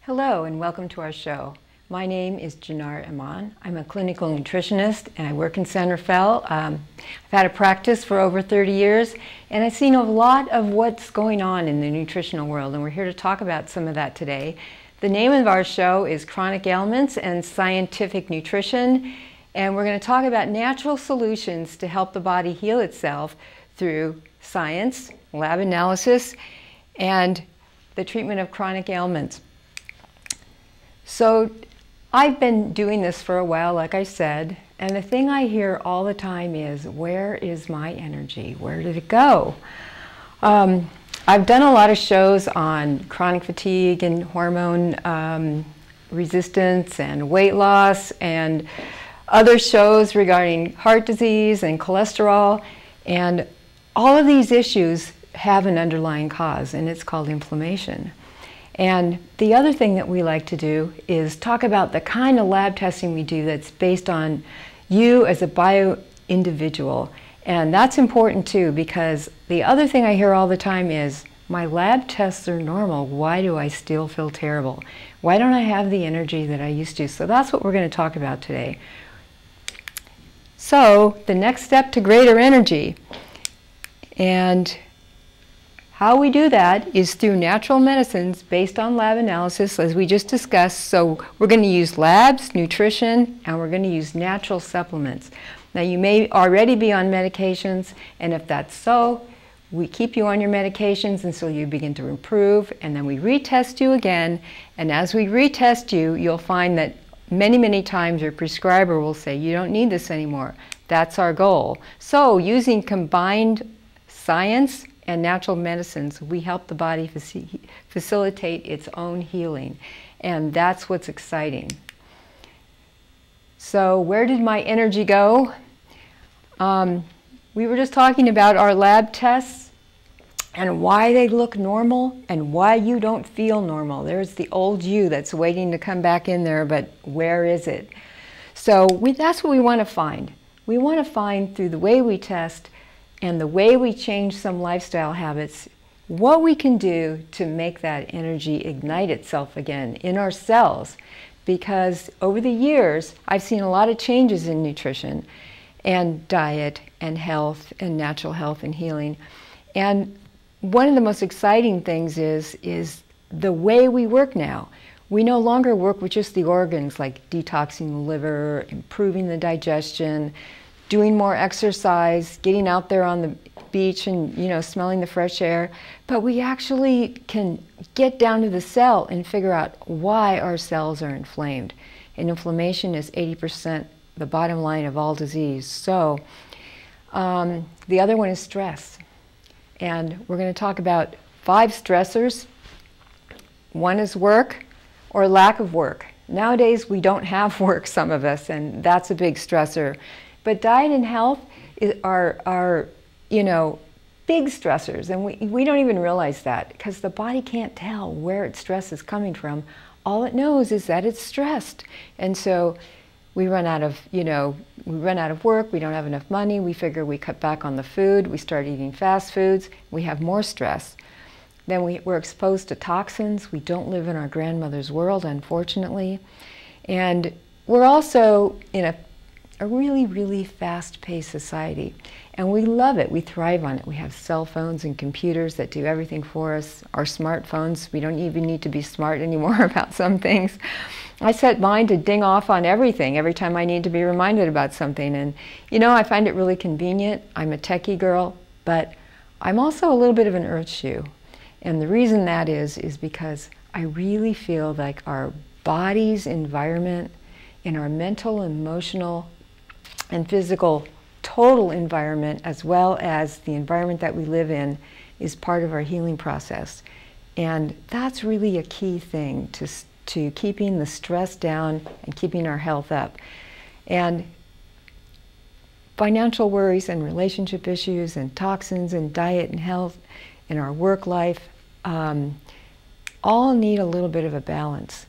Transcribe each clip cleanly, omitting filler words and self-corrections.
Hello and welcome to our show. My name is Janara Iman. I'm a clinical nutritionist and I work in Santa Fe. I've had a practice for over 30 years and I've seen a lot of what's going on in the nutritional world, and we're here to talk about some of that today. The name of our show is Chronic Ailments and Scientific Nutrition, and we're going to talk about natural solutions to help the body heal itself through science, lab analysis, and the treatment of chronic ailments. So I've been doing this for a while, like I said, and the thing I hear all the time is, where is my energy? Where did it go? I've done a lot of shows on chronic fatigue and hormone resistance and weight loss, and other shows regarding heart disease and cholesterol, and all of these issues have an underlying cause, and it's called inflammation. And the other thing that we like to do is talk about the kind of lab testing we do that's based on you as a bio-individual. And that's important too, because the other thing I hear all the time is, my lab tests are normal, why do I still feel terrible? Why don't I have the energy that I used to? So that's what we're going to talk about today. So the next step to greater energy, and how we do that is through natural medicines based on lab analysis, as we just discussed. So we're going to use labs, nutrition, and we're going to use natural supplements. Now you may already be on medications, and if that's so, we keep you on your medications until you begin to improve, and then we retest you again. And as we retest you, you'll find that many times your prescriber will say, you don't need this anymore. That's our goal. So using combined science and natural medicines, we help the body facilitate its own healing. And that's what's exciting. So where did my energy go? We were just talking about our lab tests and why they look normal and why you don't feel normal. There's the old you that's waiting to come back in there, but where is it? So that's what we want to find. We want to find, through the way we test and the way we change some lifestyle habits, what we can do to make that energy ignite itself again in our cells. Because over the years, I've seen a lot of changes in nutrition and diet and health and natural health and healing. And one of the most exciting things is the way we work now. We no longer work with just the organs, like detoxing the liver, improving the digestion, doing more exercise, getting out there on the beach and, smelling the fresh air. But we actually can get down to the cell and figure out why our cells are inflamed. And inflammation is 80% the bottom line of all disease. So the other one is stress. And we're going to talk about 5 stressors. One is work or lack of work. Nowadays we don't have work, some of us, and that's a big stressor. But diet and health are big stressors, and we don't even realize that, because the body can't tell where its stress is coming from. All it knows is that it's stressed. And so we run out of work, we don't have enough money, we figure we cut back on the food, we start eating fast foods, we have more stress. Then we're exposed to toxins. We don't live in our grandmother's world, unfortunately. And we're also in a really fast-paced society, and we love it. We thrive on it. We have cell phones and computers that do everything for us. Our smartphones, we don't even need to be smart anymore about some things. I set mine to ding off on everything every time I need to be reminded about something, and I find it really convenient. I'm a techie girl, but I'm also a little bit of an earth shoe, and the reason that is because I really feel like our body's environment and our mental, emotional, and physical total environment, as well as the environment that we live in, is part of our healing process. And that's really a key thing to keeping the stress down and keeping our health up. And financial worries and relationship issues and toxins and diet and health and our work life all need a little bit of a balance.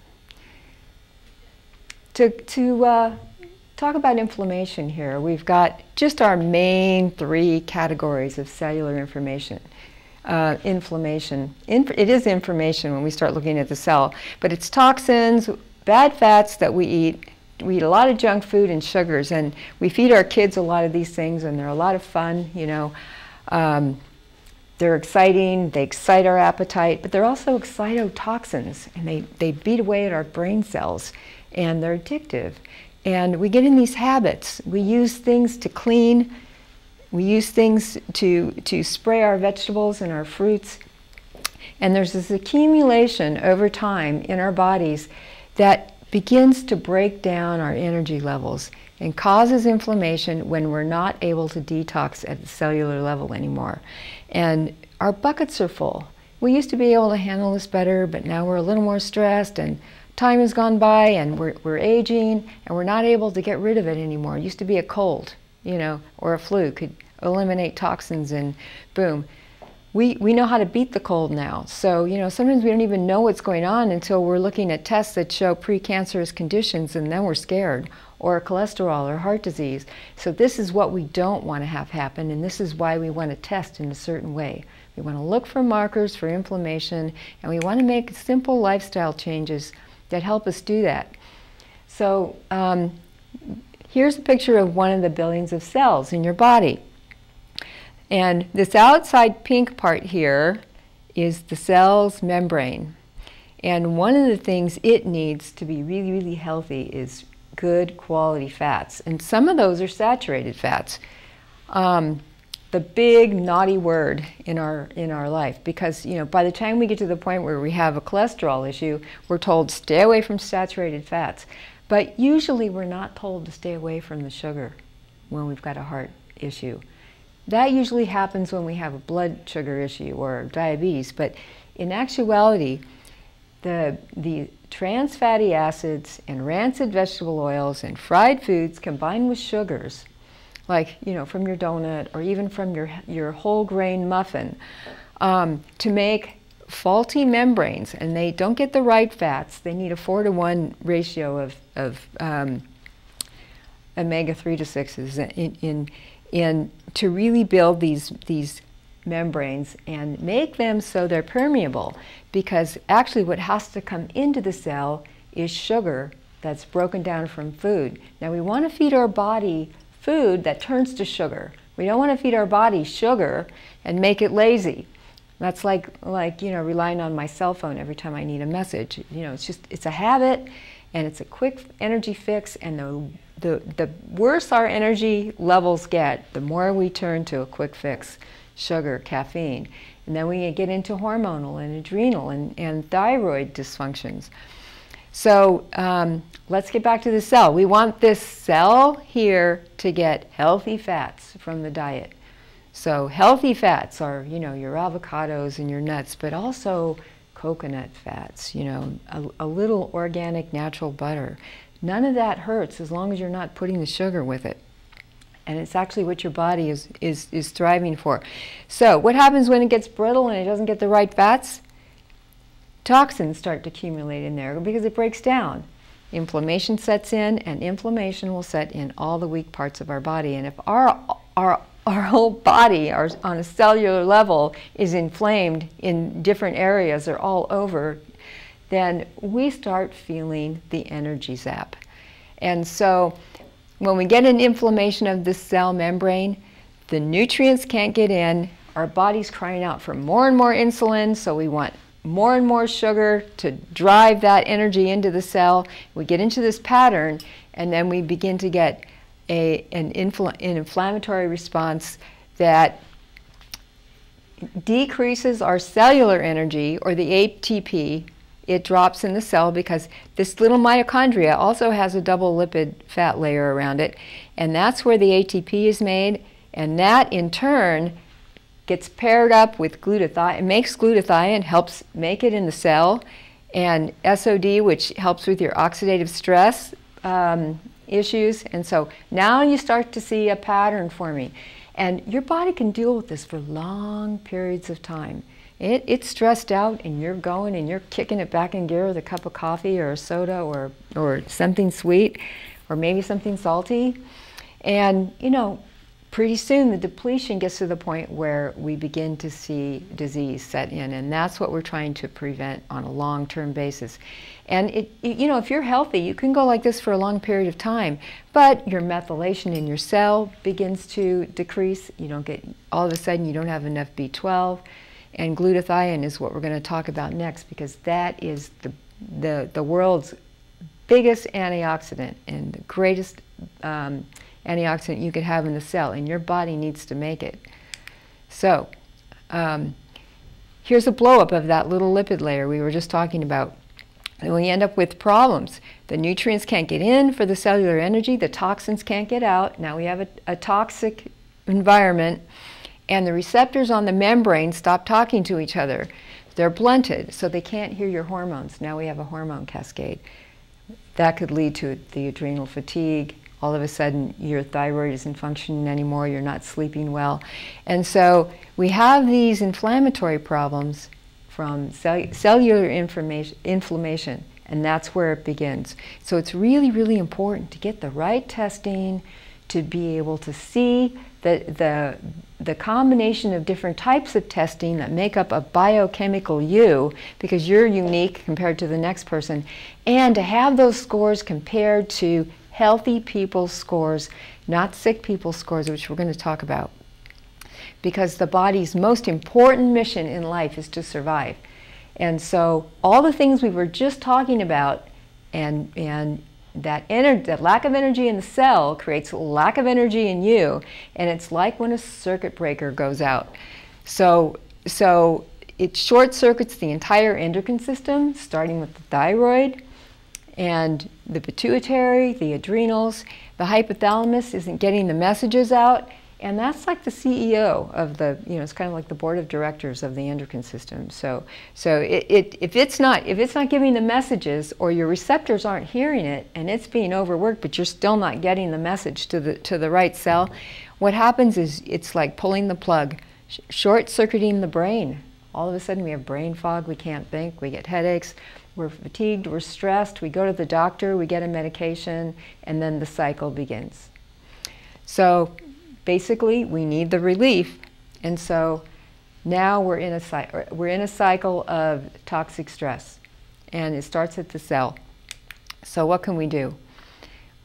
To talk about inflammation here, we've got just our main 3 categories of cellular inflammation. inflammation. It is information when we start looking at the cell, but it's toxins, bad fats that we eat. We eat a lot of junk food and sugars, and we feed our kids a lot of these things, and they're a lot of fun, you know. They're exciting, they excite our appetite, but they're also excitotoxins, and they beat away at our brain cells, and they're addictive. And we get in these habits. We use things to clean, we use things to spray our vegetables and our fruits, and there's this accumulation over time in our bodies that begins to break down our energy levels and causes inflammation when we're not able to detox at the cellular level anymore. And our buckets are full. We used to be able to handle this better, but now we're a little more stressed, and time has gone by, and we're aging, and we're not able to get rid of it anymore. It used to be a cold, you know, or a flu could eliminate toxins, and boom. We know how to beat the cold now. So, you know, sometimes we don't even know what's going on until we're looking at tests that show precancerous conditions, and then we're scared, or cholesterol or heart disease. So this is what we don't want to have happen, and this is why we want to test in a certain way. We want to look for markers for inflammation, and we want to make simple lifestyle changes that help us do that. So here's a picture of one of the billions of cells in your body. And this outside pink part here is the cell's membrane. And one of the things it needs to be really, really healthy is good quality fats. And some of those are saturated fats. The big naughty word in our life, because, you know, by the time we get to the point where we have a cholesterol issue, we're told stay away from saturated fats. But usually we're not told to stay away from the sugar when we've got a heart issue. That usually happens when we have a blood sugar issue or diabetes, but in actuality, the trans fatty acids and rancid vegetable oils and fried foods combined with sugars, like, you know, from your donut or even from your whole grain muffin, to make faulty membranes, and they don't get the right fats. They need a 4-to-1 ratio of omega-3 to 6s in to really build these membranes and make them so they're permeable, because actually what has to come into the cell is sugar that's broken down from food. Now we want to feed our body food that turns to sugar. We don't want to feed our body sugar and make it lazy. That's like you know, relying on my cell phone every time I need a message. You know, it's a habit, and it's a quick energy fix, and the worse our energy levels get, the more we turn to a quick fix, sugar, caffeine. And then we get into hormonal and adrenal and thyroid dysfunctions. So let's get back to the cell. We want this cell here to get healthy fats from the diet. So healthy fats are, you know, your avocados and your nuts, but also coconut fats, you know, a little organic natural butter. None of that hurts as long as you're not putting the sugar with it. And it's actually what your body is thriving for. So what happens when it gets brittle and it doesn't get the right fats? Toxins start to accumulate in there because it breaks down. Inflammation sets in, and inflammation will set in all the weak parts of our body. And if our whole body, on a cellular level, is inflamed in different areas or all over, then we start feeling the energy zap. And so when we get an inflammation of the cell membrane, the nutrients can't get in, our body's crying out for more and more insulin, so we want more and more sugar to drive that energy into the cell. We get into this pattern, and then we begin to get an inflammatory response that decreases our cellular energy, or the ATP. It drops in the cell because this little mitochondria also has a double lipid fat layer around it, and that's where the ATP is made, and that in turn gets paired up with glutathione. It makes glutathione, helps make it in the cell, and SOD, which helps with your oxidative stress issues. And so now you start to see a pattern forming, and your body can deal with this for long periods of time. It's stressed out, and you're going and you're kicking it back in gear with a cup of coffee or a soda or something sweet or maybe something salty. And, you know, pretty soon the depletion gets to the point where we begin to see disease set in, and that's what we're trying to prevent on a long-term basis. And if you're healthy, you can go like this for a long period of time, but your methylation in your cell begins to decrease. You don't get, all of a sudden you don't have enough B12, and glutathione is what we're going to talk about next, because that is the world's biggest antioxidant and the greatest antioxidant you could have in the cell, and your body needs to make it. So here's a blow-up of that little lipid layer we were just talking about. And we end up with problems. The nutrients can't get in for the cellular energy, the toxins can't get out. Now we have a toxic environment, and the receptors on the membrane stop talking to each other. They're blunted, so they can't hear your hormones. Now we have a hormone cascade. That could lead to the adrenal fatigue. All of a sudden, your thyroid isn't functioning anymore, you're not sleeping well. And so we have these inflammatory problems from cellular inflammation, and that's where it begins. So it's really, really important to get the right testing, to be able to see the combination of different types of testing that make up a biochemical you, because you're unique compared to the next person, and to have those scores compared to healthy people's scores, not sick people's scores, which we're going to talk about. Because the body's most important mission in life is to survive. And so all the things we were just talking about, and that lack of energy in the cell creates a lack of energy in you, and it's like when a circuit breaker goes out. So it short circuits the entire endocrine system, starting with the thyroid and the pituitary, the adrenals. The hypothalamus isn't getting the messages out, and that's like the CEO of the, it's kind of like the board of directors of the endocrine system. So if it's not giving the messages, or your receptors aren't hearing it, and it's being overworked, but you're still not getting the message to the right cell, what happens is it's like pulling the plug, short-circuiting the brain. All of a sudden we have brain fog, we can't think, we get headaches, we're fatigued, we're stressed, we go to the doctor, we get a medication, and then the cycle begins. So basically, we need the relief, and so now we're in a cycle of toxic stress, and it starts at the cell. So what can we do?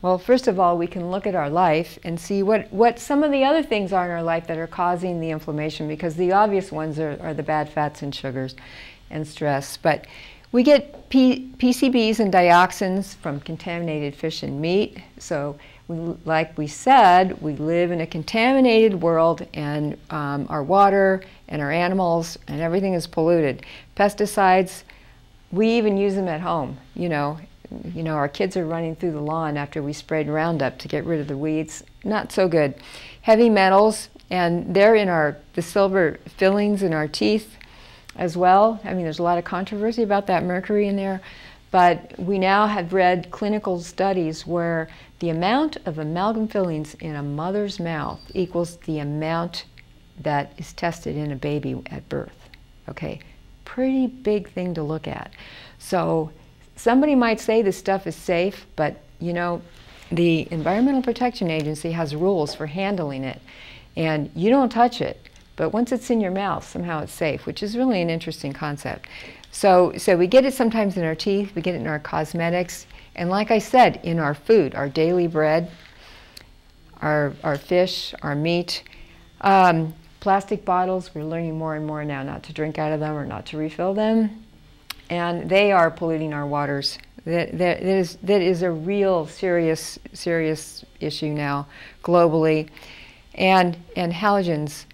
Well, first of all, we can look at our life and see what some of the other things are in our life that are causing the inflammation, because the obvious ones are the bad fats and sugars and stress. But we get PCBs and dioxins from contaminated fish and meat. So like we said, we live in a contaminated world, and our water and our animals and everything is polluted. Pesticides, we even use them at home. Our kids are running through the lawn after we sprayed Roundup to get rid of the weeds. Not so good. Heavy metals, and they're in the silver fillings in our teeth as well. I mean, there's a lot of controversy about that mercury in there, but we now have read clinical studies where the amount of amalgam fillings in a mother's mouth equals the amount that is tested in a baby at birth. Okay, pretty big thing to look at. So somebody might say this stuff is safe, but the Environmental Protection Agency has rules for handling it, and you don't touch it. But once it's in your mouth, somehow it's safe, which is really an interesting concept. So we get it sometimes in our teeth, we get it in our cosmetics, and like I said, in our food, our daily bread, our fish, our meat. Plastic bottles, we're learning more and more now not to drink out of them or not to refill them. And they are polluting our waters. That is a real serious issue now globally. And halogens.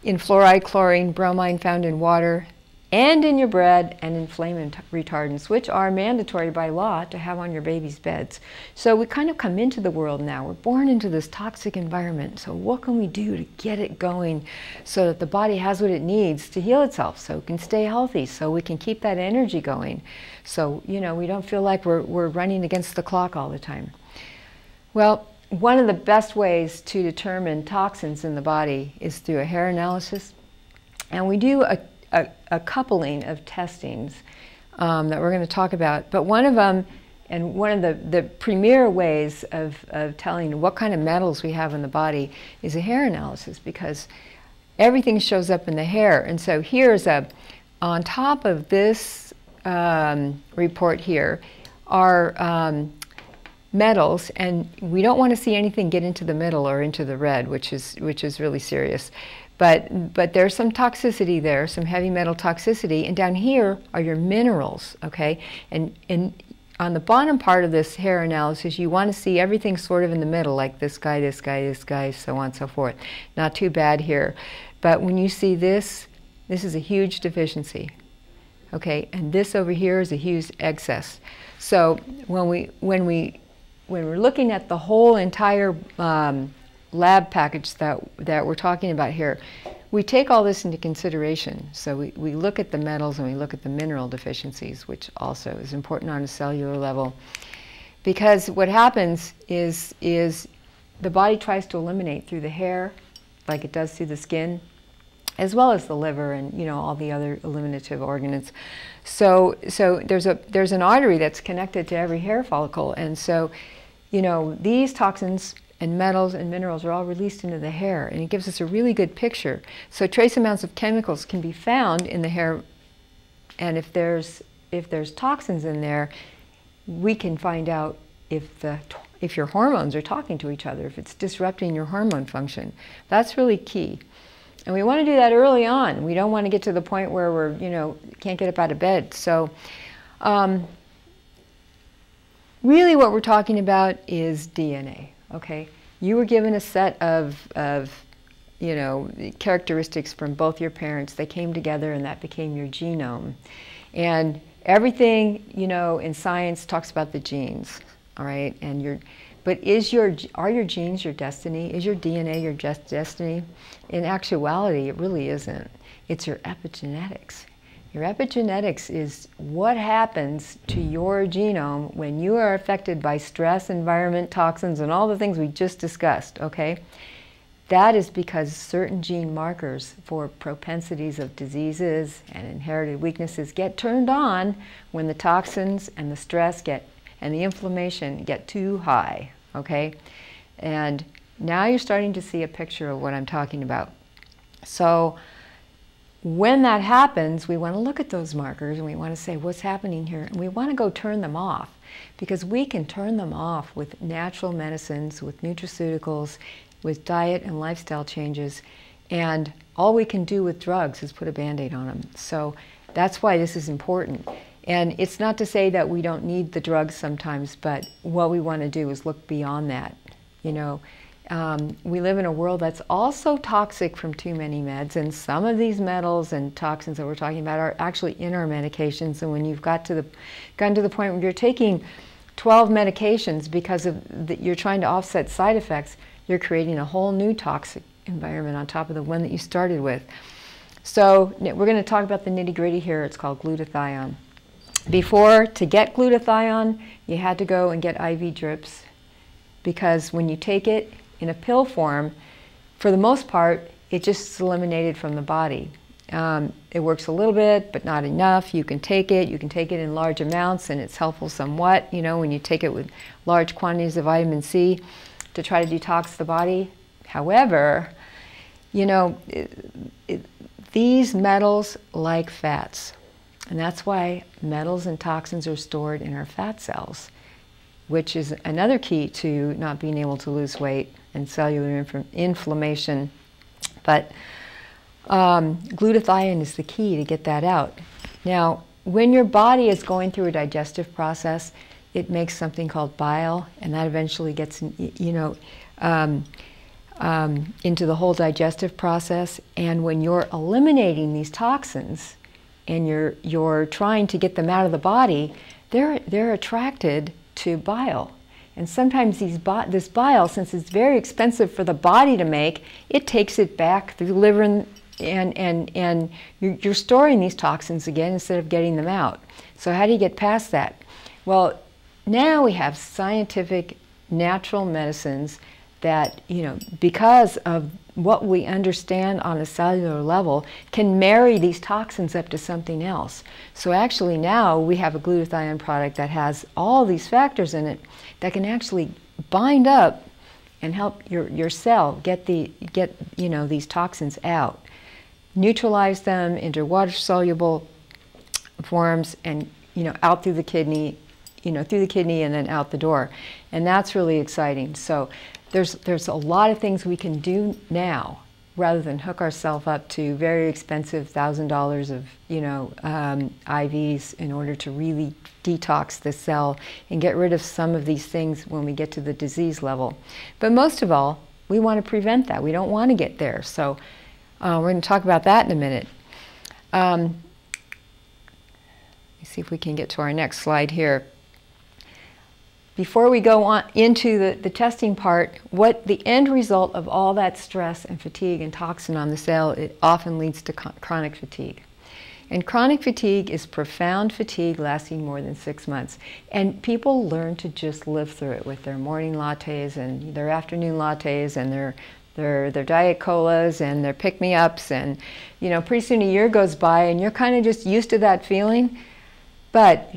In fluoride, chlorine, bromine found in water and in your bread, and in flame retardants, which are mandatory by law to have on your baby's beds. So we kind of come into the world now. We're born into this toxic environment. So what can we do to get it going so that the body has what it needs to heal itself, so it can stay healthy, so we can keep that energy going, so we don't feel like we're running against the clock all the time. Well, one of the best ways to determine toxins in the body is through a hair analysis. And we do a coupling of testings that we're going to talk about. But one of them And one of the premier ways of telling what kind of metals we have in the body is a hair analysis, because everything shows up in the hair. And so here's on top of this report here are metals, and we don't want to see anything get into the middle or into the red, which is really serious. But there's some toxicity there, some heavy metal toxicity, and down here are your minerals, okay? And on the bottom part of this hair analysis, you want to see everything sort of in the middle, like this guy, this guy, this guy, so on and so forth. Not too bad here. But when you see this, this is a huge deficiency, okay? And this over here is a huge excess. So when we're looking at the whole entire lab package that we're talking about here, we take all this into consideration. So we look at the metals and we look at the mineral deficiencies, which also is important on a cellular level. Because what happens is the body tries to eliminate through the hair, like it does through the skin, as well as the liver and, you know, all the other eliminative organs. So there's an artery that's connected to every hair follicle, and so, you know, these toxins and metals and minerals are all released into the hair, and it gives us a really good picture. So trace amounts of chemicals can be found in the hair, and if there's toxins in there, we can find out if your hormones are talking to each other, if it's disrupting your hormone function. That's really key. And we want to do that early on. We don't want to get to the point where we're, you know, can't get up out of bed. So really what we're talking about is DNA. Okay, you were given a set of you know, characteristics from both your parents. They came together and that became your genome. And everything, you know, in science talks about the genes, all right? And but are your genes your destiny? Is your DNA your destiny? In actuality, it really isn't. It's your epigenetics. Your epigenetics is what happens to your genome when you are affected by stress, environment, toxins, and all the things we just discussed, okay? That is because certain gene markers for propensities of diseases and inherited weaknesses get turned on when the toxins and the stress and the inflammation get too high, okay? And now you're starting to see a picture of what I'm talking about. So when that happens, we want to look at those markers and we want to say, what's happening here? And we want to go turn them off, because we can turn them off with natural medicines, with nutraceuticals, with diet and lifestyle changes. And all we can do with drugs is put a Band-Aid on them. So that's why this is important. And it's not to say that we don't need the drugs sometimes, but what we want to do is look beyond that. You know, we live in a world that's also toxic from too many meds, and some of these metals and toxins that we're talking about are actually in our medications. And when you've gotten to the point where you're taking 12 medications because you're trying to offset side effects, you're creating a whole new toxic environment on top of the one that you started with. So we're going to talk about the nitty-gritty here. It's called glutathione. To get glutathione, you had to go and get IV drips, because when you take it in a pill form, for the most part, it just is eliminated from the body. It works a little bit, but not enough. You can take it in large amounts, and it's helpful somewhat, you know, when you take it with large quantities of vitamin C to try to detox the body. However, you know, these metals like fats, and that's why metals and toxins are stored in our fat cells, which is another key to not being able to lose weight and cellular inflammation. But glutathione is the key to get that out. Now, when your body is going through a digestive process, it makes something called bile, and that eventually gets, you know, into the whole digestive process. And when you're eliminating these toxins and you're trying to get them out of the body, they're attracted to bile. And sometimes this bile, since it's very expensive for the body to make, it takes it back through the liver, and you're storing these toxins again instead of getting them out. So how do you get past that? Well, now we have scientific, natural medicines that, because of what we understand on a cellular level, can marry these toxins up to something else. So actually now we have a glutathione product that has all these factors in it that can actually bind up and help your cell get these toxins out, neutralize them into water-soluble forms, and out through the kidney, through the kidney and then out the door, and that's really exciting. So there's a lot of things we can do now rather than hook ourselves up to very expensive $1,000 of IVs in order to really detox the cell and get rid of some of these things when we get to the disease level. But most of all, we want to prevent that. We don't want to get there. So we're going to talk about that in a minute. Let me see if we can get to our next slide here. Before we go on into the testing part, what the end result of all that stress and fatigue and toxin on the cell, it often leads to chronic fatigue. And chronic fatigue is profound fatigue lasting more than 6 months. And people learn to just live through it with their morning lattes and their afternoon lattes and their diet colas and their pick-me-ups, and pretty soon a year goes by and you're kind of just used to that feeling. But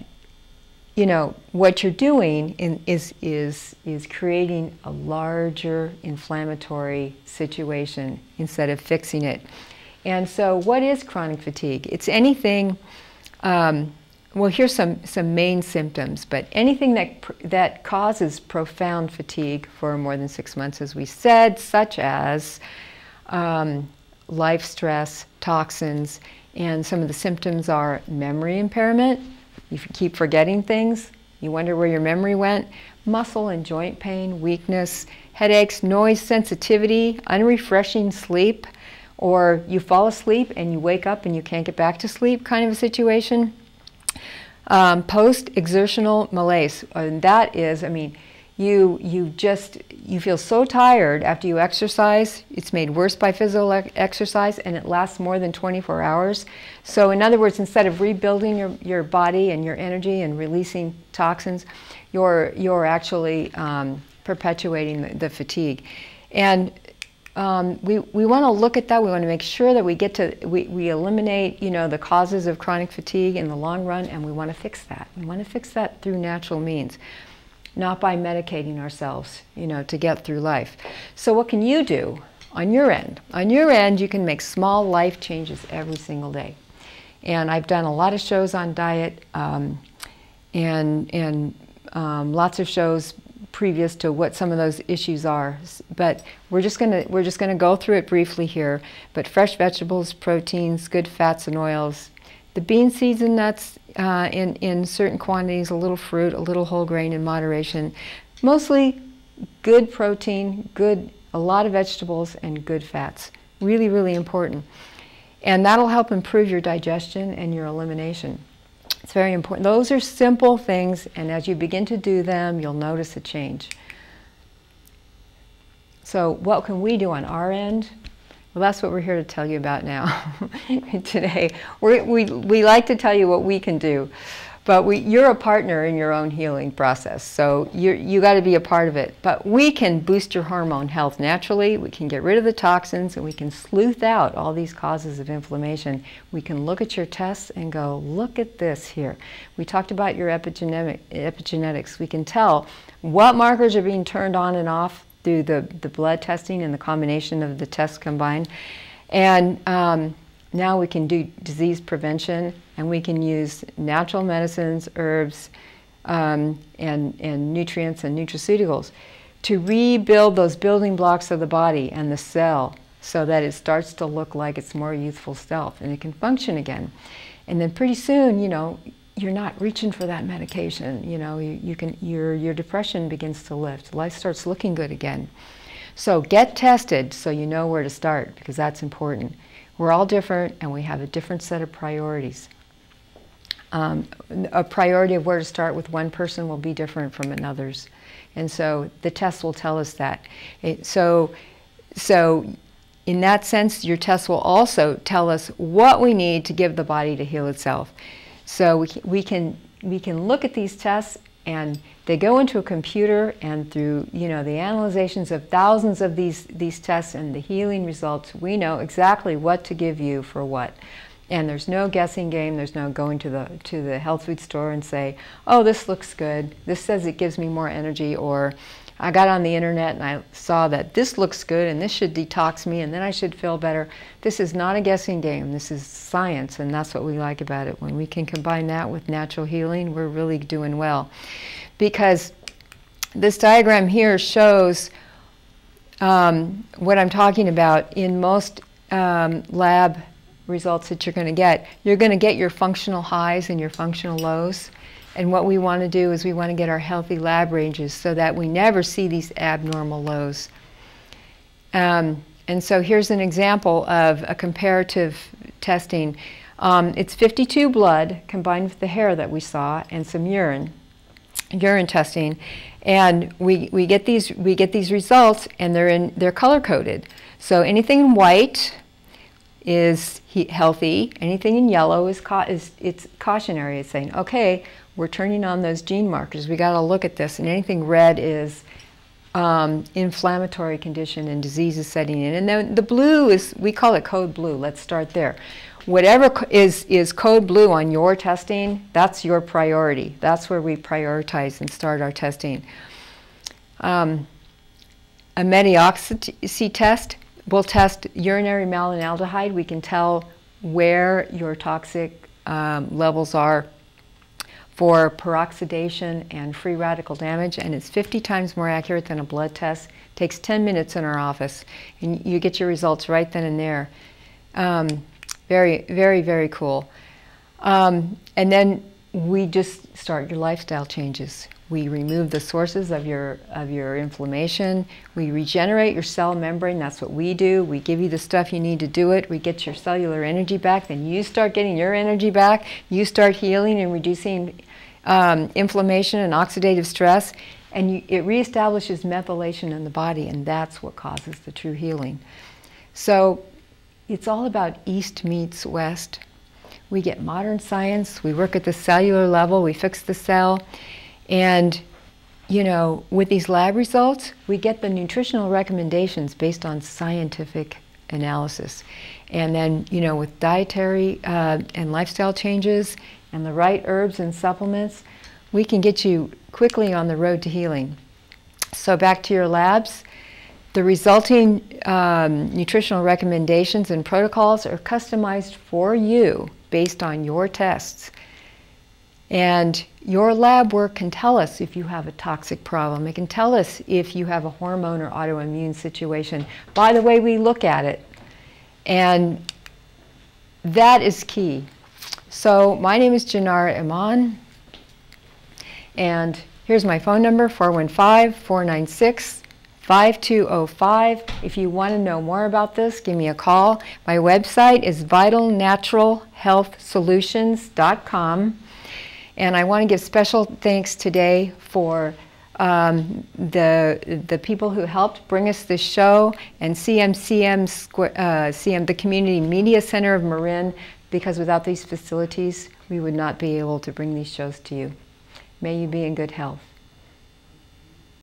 what you're doing is creating a larger inflammatory situation instead of fixing it. And so what is chronic fatigue? It's anything, well, here's some main symptoms, but anything that causes profound fatigue for more than 6 months, as we said, such as life stress, toxins, and some of the symptoms are memory impairment. You keep forgetting things. You wonder where your memory went. Muscle and joint pain, weakness, headaches, noise sensitivity, unrefreshing sleep, or you fall asleep and you wake up and you can't get back to sleep kind of a situation. Post-exertional malaise. And that is, you feel so tired after you exercise. It's made worse by physical exercise, and it lasts more than 24 hours. So in other words, instead of rebuilding your body and your energy and releasing toxins, you're actually perpetuating the fatigue. And we want to look at that. We want to make sure that we eliminate the causes of chronic fatigue in the long run, and we want to fix that. We want to fix that through natural means, not by medicating ourselves, to get through life. So what can you do on your end? On your end, you can make small life changes every single day. And I've done a lot of shows on diet and lots of shows previous to what some of those issues are. But we're just gonna go through it briefly here. But fresh vegetables, proteins, good fats and oils, the bean seeds and nuts in certain quantities, a little fruit, a little whole grain in moderation. Mostly good protein, a lot of vegetables, and good fats. Really, really important. And that'll help improve your digestion and your elimination. It's very important. Those are simple things, and as you begin to do them, you'll notice a change. So what can we do on our end? Well, that's what we're here to tell you about now. Today, we like to tell you what we can do, but you're a partner in your own healing process, so you got to be a part of it. But we can boost your hormone health naturally. We can get rid of the toxins, and we can sleuth out all these causes of inflammation. We can look at your tests and go, look at this here. We talked about your epigenetics. We can tell what markers are being turned on and off through the blood testing and the combination of the tests combined. And now we can do disease prevention, and we can use natural medicines, herbs, and nutrients and nutraceuticals to rebuild those building blocks of the body and the cell so that it starts to look like its more youthful self and it can function again. And then pretty soon, you're not reaching for that medication. Your depression begins to lift. Life starts looking good again. So get tested so you know where to start, because that's important. We're all different, and we have a different set of priorities. A priority of where to start with one person will be different from another's. And so the test will tell us that. So in that sense, your test will also tell us what we need to give the body to heal itself. So we can look at these tests And they go into a computer, and through, you know, the analyzations of thousands of these tests and the healing results, we know exactly what to give you for what. And there's no guessing game. There's no going to the health food store and say, oh, this looks good. This says it gives me more energy. Or I got on the internet and I saw that this looks good and this should detox me and then I should feel better. This is not a guessing game. This is science, and that's what we like about it. When we can combine that with natural healing, we're really doing well. Because this diagram here shows what I'm talking about. In most lab results that you're going to get your functional highs and your functional lows. And what we want to do is we want to get our healthy lab ranges so that we never see these abnormal lows. And so here's an example of a comparative testing. It's 52 blood combined with the hair that we saw and some urine testing, and we get these results, and they're color coded. So anything in white is healthy. Anything in yellow is it's cautionary. It's saying, okay, we're turning on those gene markers. We got to look at this. And anything red is inflammatory condition and disease is setting in. And then the blue is, we call it code blue. Let's start there. Whatever is code blue on your testing, that's your priority. That's where we prioritize and start our testing. A medioxy test will test urinary malinaldehyde. We can tell where your toxic levels are for peroxidation and free radical damage, and it's 50 times more accurate than a blood test. It takes 10 minutes in our office, and you get your results right then and there. Very, very, very cool. And then we just start your lifestyle changes. We remove the sources of your inflammation. We regenerate your cell membrane. That's what we do. We give you the stuff you need to do it. We get your cellular energy back. Then you start getting your energy back. You start healing and reducing inflammation and oxidative stress. And it reestablishes methylation in the body, and that's what causes the true healing. So it's all about East meets West. We get modern science. We work at the cellular level. We fix the cell. And, you know, with these lab results, we get the nutritional recommendations based on scientific analysis. And then, you know, with dietary and lifestyle changes and the right herbs and supplements, we can get you quickly on the road to healing. So back to your labs. The resulting nutritional recommendations and protocols are customized for you based on your tests. And your lab work can tell us if you have a toxic problem. It can tell us if you have a hormone or autoimmune situation by the way we look at it. And that is key. So my name is Janara Iman. And here's my phone number, 415-496-5205. If you want to know more about this, give me a call. My website is vitalnaturalhealthsolutions.com. And I want to give special thanks today for the people who helped bring us this show, and CM, the Community Media Center of Marin, because without these facilities, we would not be able to bring these shows to you. May you be in good health.